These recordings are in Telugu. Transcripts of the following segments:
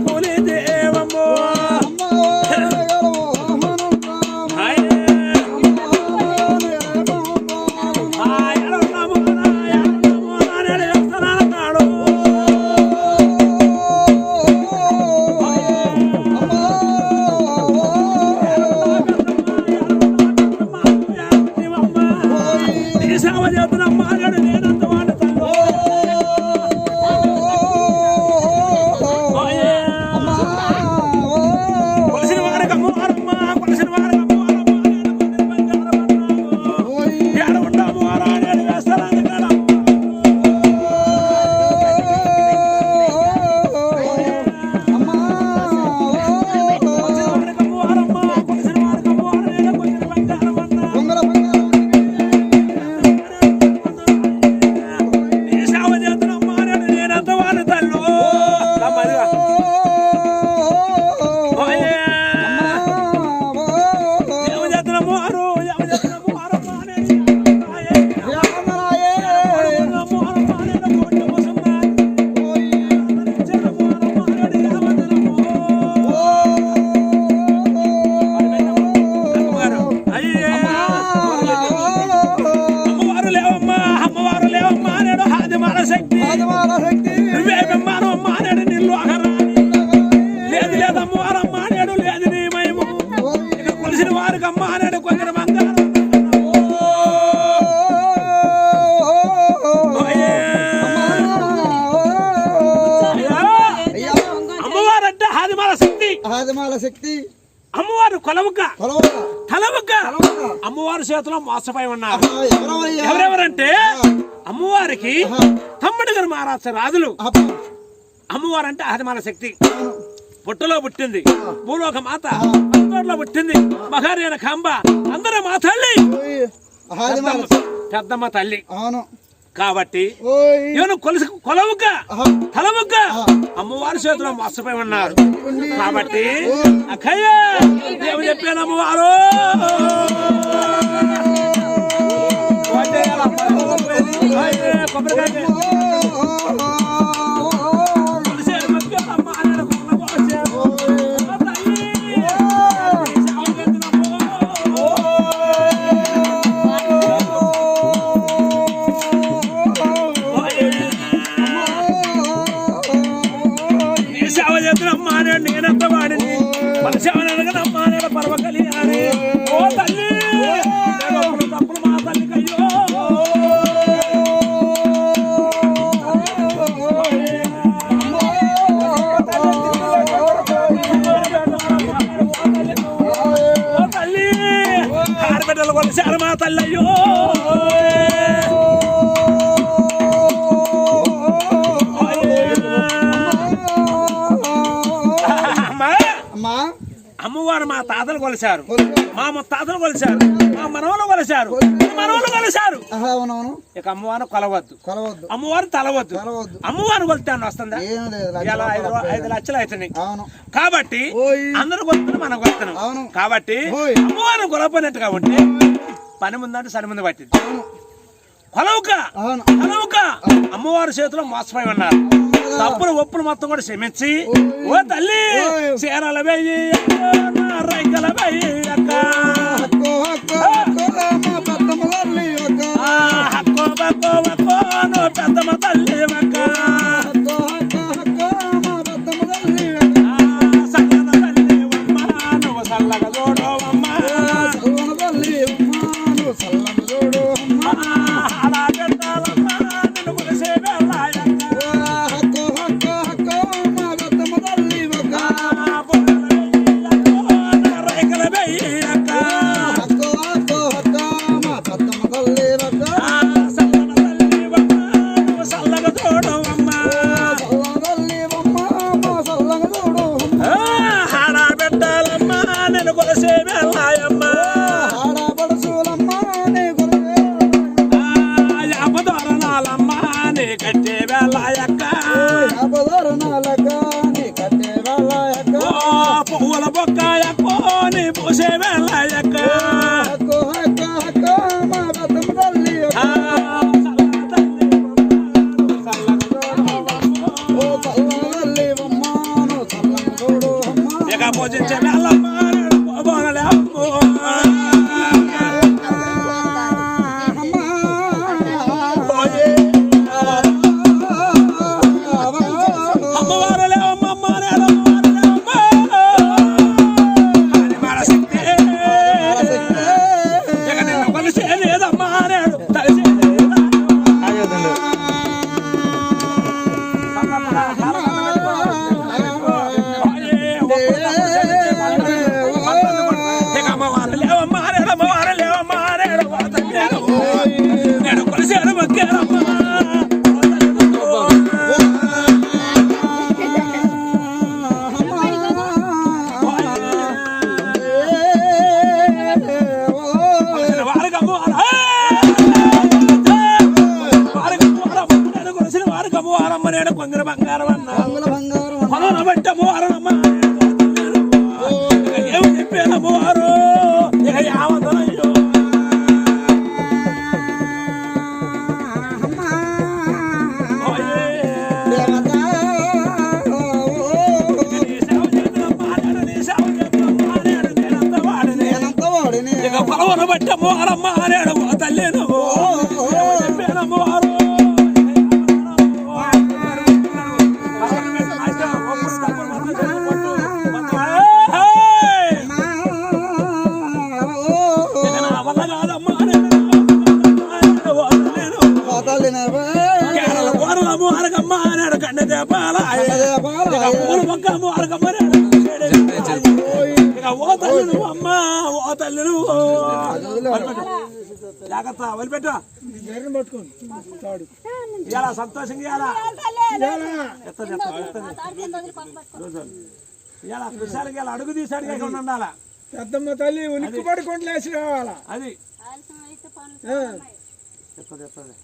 కూలి దేవమ్మో శక్తి అమ్మవారు కొలవుక అమ్మవారి చేతిలో మోసపోయి ఉన్నారు. ఎవరెవరంటే అమ్మవారికి తమ్ముడు గారు మహారాజు రాజులు. అమ్మవారు అంటే ఆదిమాల శక్తి. పుట్టలో పుట్టింది భూలోక మాత, పంతోట్లో పుట్టింది మహారేణ కాంబ. అందరూ మా తల్లి పెద్దమ్మ తల్లి కాబట్టి కొలవుక అమ్మవారి చేతిలో మోసపోయి ఉన్నారు. కాబట్టి అక్కయ్య దేవుడు చెప్పాను అమ్మవారు నేనంత వాడిని మనిషినమ్మా నేను పర్వకలి అని. ఓ తల్లి తప్పులు మా తల్లికి అయ్యో తల్లి ఆడబిడ్డలు కొలిసారు మా తల్లి అయ్యో. అమ్మవారు మా తాతలు కొలిశారు, మా ముత్తాతలు కొలిశారు, మా మనవలు కొలిశారు, మనవలు కొలిశారు. ఇక అమ్మవారు కొలవద్దు, అమ్మవారు తలవద్దు. అమ్మవారు కొలితే వస్తుందా? 5 లక్షలు అవుతున్నాయి. కాబట్టి అందరూ కొలుతున్నారు, మనం కొలుతున్నాం. కాబట్టి అమ్మవారు కొలపనట్టుగా ఉంటే పని ముందంటే సరి ముందు పట్టింది. కొలవుక అమ్మవారి చేతిలో మోసపోయి ఉన్నారు. తప్పులు ఒప్పులు మొత్తం కూడా క్షమించి ఓ తల్లి చీరల వెయ్యి రైకల వెయ్యి అక్క హక్కో బక్కో బక్కో నువ్వు పెద్దమ్మ తల్లి అక్క సల్లన తల్లి అమ్మ నువ్వు సల్లగా చూడవమ్మ పువ్వుల బొక్కాయ కోని పూసే వెళ్ళాయక్క సల్లగా భోజించే వెళ్ళమ్మా పోగలేమ్మో కొంగర బంగారం అన్న పెట్టము అరణమ్మ ఏమి చెప్పానమ్మ వారు ఇక యావతనయ్యో ఇక పొలవన పెట్టము అరమ్మ అనేడు తల్లేను చెప్పానమ్మ వారు జాగ్రత్త వదిలిపెట్టు ఇలా సంతోషంగా ఇలా కృషాలకి ఇలా అడుగు తీసి అడిగేకుండా ఉండాలా పెద్దమ్మ తల్లి ఉనికి పడుకుంటూ లేచి రావాలా అది చెప్తుంది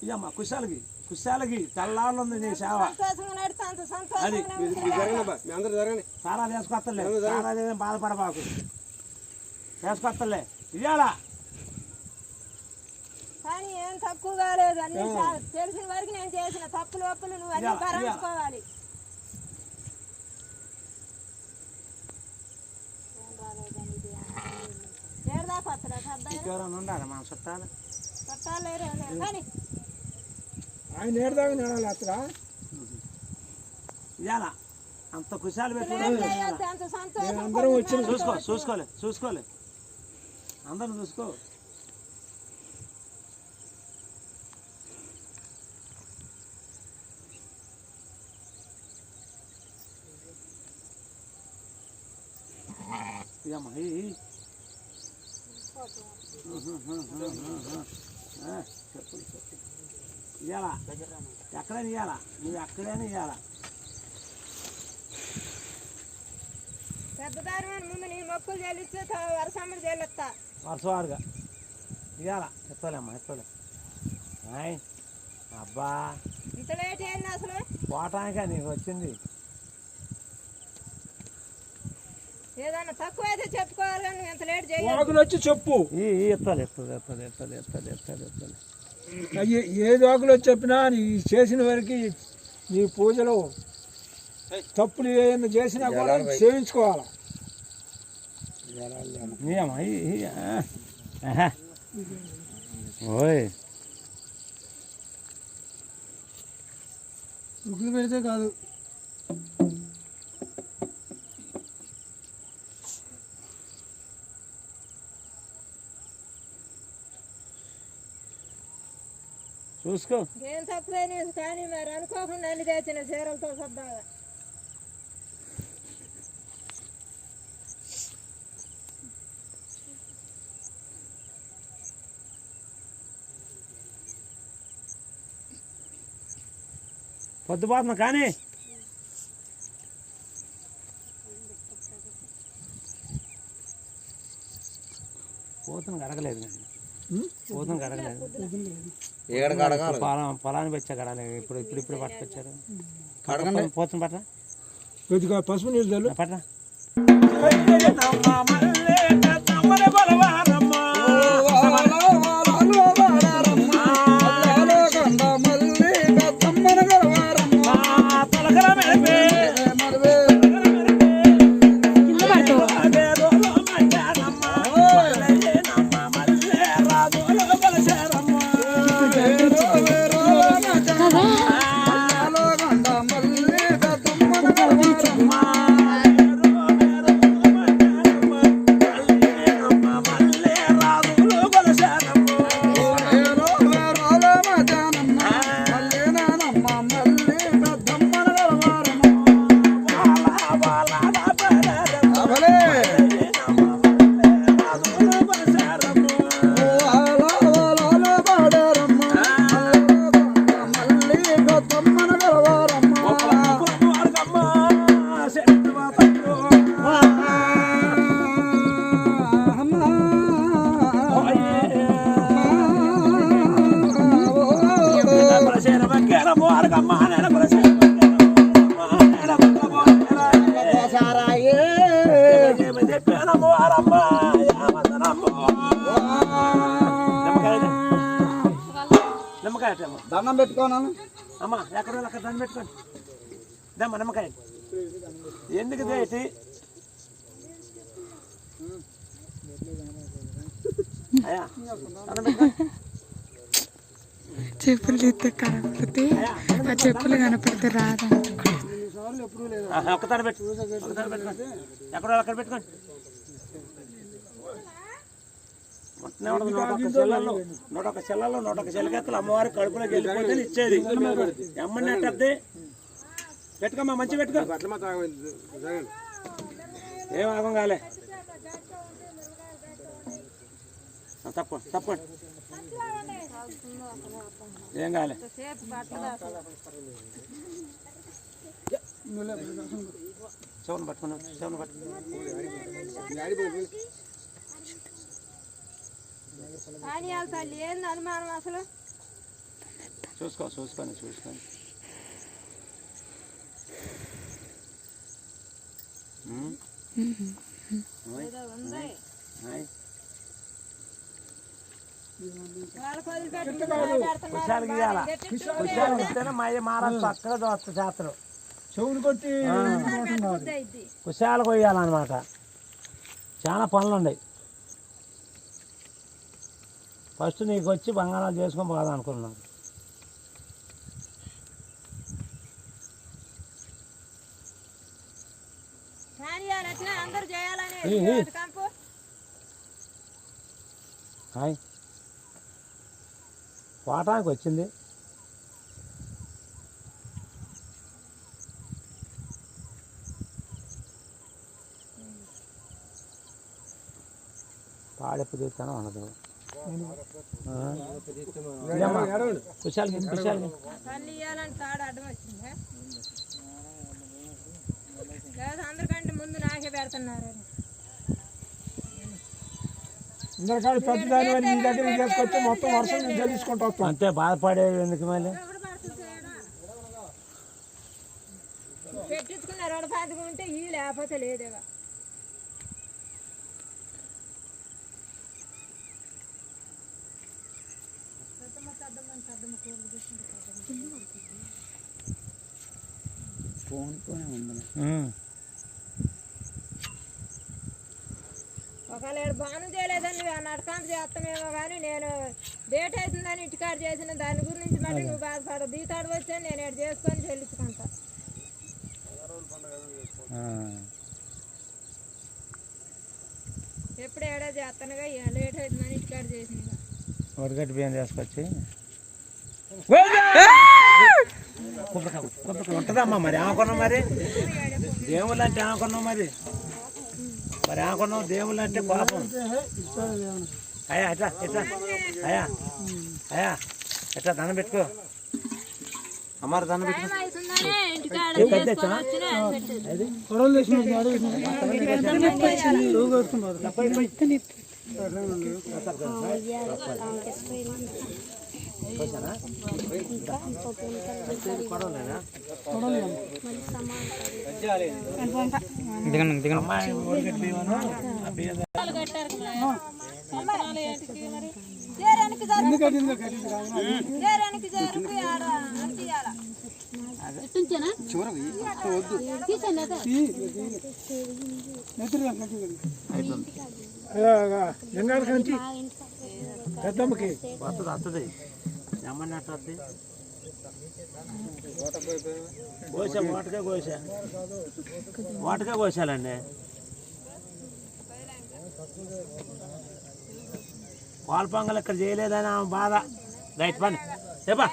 ఇయ్యమ్మా కుశాలకి తెల్లారుంది నీ సేవ అది సారా వేసుకొస్తలే సారా బాధపడబాకు వేసుకొస్తలే ఇయ్యాలా కానీ ఏం తక్కువ కాలేదు అన్ని తెలిసిన వరకు నేను చేసిన తప్పులు ఒప్పులు నువ్వు అన్ని భరించుకోవాలి ఉండాలి మన చుట్టాలు కానీ ఆయన ఏడదాకా నడాలి అత్త ఇయ్యాలా అంత కుశాలు పెట్టి అందరం వచ్చి చూసుకోలే అందరం చూసుకో ఇదమ్మా చెప్పు ఇయ్యాలా ఎక్కడైనా ఇయ్యాలా నువ్వు ఎక్కడైనా ఇయ్యాలా పెద్దదారి ముందు నీ మొక్కులు చెల్లిస్తే వరసమ్మడి చెల్లిస్తా వరుసవాడుగా ఇయ్యాలా ఎత్తలే అబ్బా ఇంత లేట్ అయింది అసలు పోవటానికే నీకు వచ్చింది ఏదన్నా తక్కువ అయితే చెప్పుకోవాలి కానీ ఎంత లేట్ చేయాలి వచ్చి చెప్పు ఎత్తాలి ఏ వాకులు వచ్చి చెప్పినా నీ చేసిన వరకు నీ పూజలో తప్పులు ఏమైనా చేసినా కూడా సేవించుకోవాలి ఓయ్ ఉక్కులు పెడితే కాదు చూసుకో ఏం తక్కువ కానీ మరి అనుకోకుండా అన్ని తెచ్చిన చీరలతో సర్దాగా పొద్దుపోతున్నా కానీ పోతుని కడగలేదు పోతుని కడగలేదు పొలాన్ని వచ్చా కడగలేదు ఇప్పుడు పట్టుకొచ్చారు పోతుని పట్ల కొద్దిగా పసుపు నీళ్ళు పట్ల దండం పెట్టుకోనాను అమ్మా ఎక్కడ అక్కడ దండం పెట్టుకోండి దమ్మ నమ్మకాయ ఎందుకు దేటి అయ్యా దండం పెట్టుకోండి చెప్పులు తీస్తే కనపడితే ఆ చెప్పులు కనపడితే రాదంట ఒక్కతాడు పెట్టుకోండి ఎక్కడ అక్కడ పెట్టుకోండి నూట ఒక చెల్లెల్లో 101 చెల్లకెత్తలు అమ్మవారి కడుపులోకి వెళ్ళిపోతే ఇచ్చేది అమ్మని అట్టద్ది పెట్టుకోమ్మా మంచి పెట్టుకో ఏం ఆగం కాలే తప్పండి ఏం కాలే చెవును పట్టుకున్నావు చెవును పట్టుకున్నావు తల్లి ఏంది అనుమానం అసలు చూసుకోండి కుశాలు గీయాల కుశాలు ఇస్తేనే మయ్య మారాలి చక్కగా దోస్త చేతలు చెవులు కొట్టి కుశాలు కొయ్యాలన్నమాట చాలా పనులు ఉన్నాయి ఫస్ట్ నీకు వచ్చి బంగాళాలు చేసుకొని పోదాం అనుకున్నాను హాయ్ పోవటానికి వచ్చింది పాడెప్పు తీస్తాను ఉండదు కుశాలు అందరికంటే ముందు నాకే పెడుతున్నారు అందరికాడు పెద్దదాని నీ దగ్గర చేసుకొస్తే మొత్తం వర్షం నేను తెలుసుకుంటూ వస్తాను అంతే బాధపడేది ఎందుకు మళ్ళీ పెట్టించుకున్నారు 2 ఉంటే ఈ లేకపోతే లేదేవా ఒకవేళ బాను చేయలేదని నడకాంత చేస్తామేమో కానీ నేను డేట్ అవుతుందని ఇంటికాడ చేసిన దాని గురించి మళ్ళీ నువ్వు బాధపడవు దీతాడు వచ్చే నేను ఎడు చేసుకొని చెల్లించుకుంటా ఎప్పుడు ఏడా చేస్తానుగా లేట్ అవుతుందని ఇంటికాడ చేసిన వరగట్టి బియ్యం చేసుకొచ్చి ఉంటుందమ్మా మరి ఏమనుకున్నావు మరి దేవుళ్ళు అంటే ఏమనుకున్నావు మరి ఏమనుకున్నావు దేవుళ్ళు అంటే పాపం అయ్యా ఎట్లా ఎట్లా దండం పెట్టుకో అమ్మారు దండం పెట్టుకో పెద్దమ్మకి వస్తుంది ఏమన్నట్టు వద్ది కోసా వాటకే కోసాలండి పాల పొంగల్ ఇక్కడ చేయలేదని ఆమె బాధ రైట్ పని చెప్పా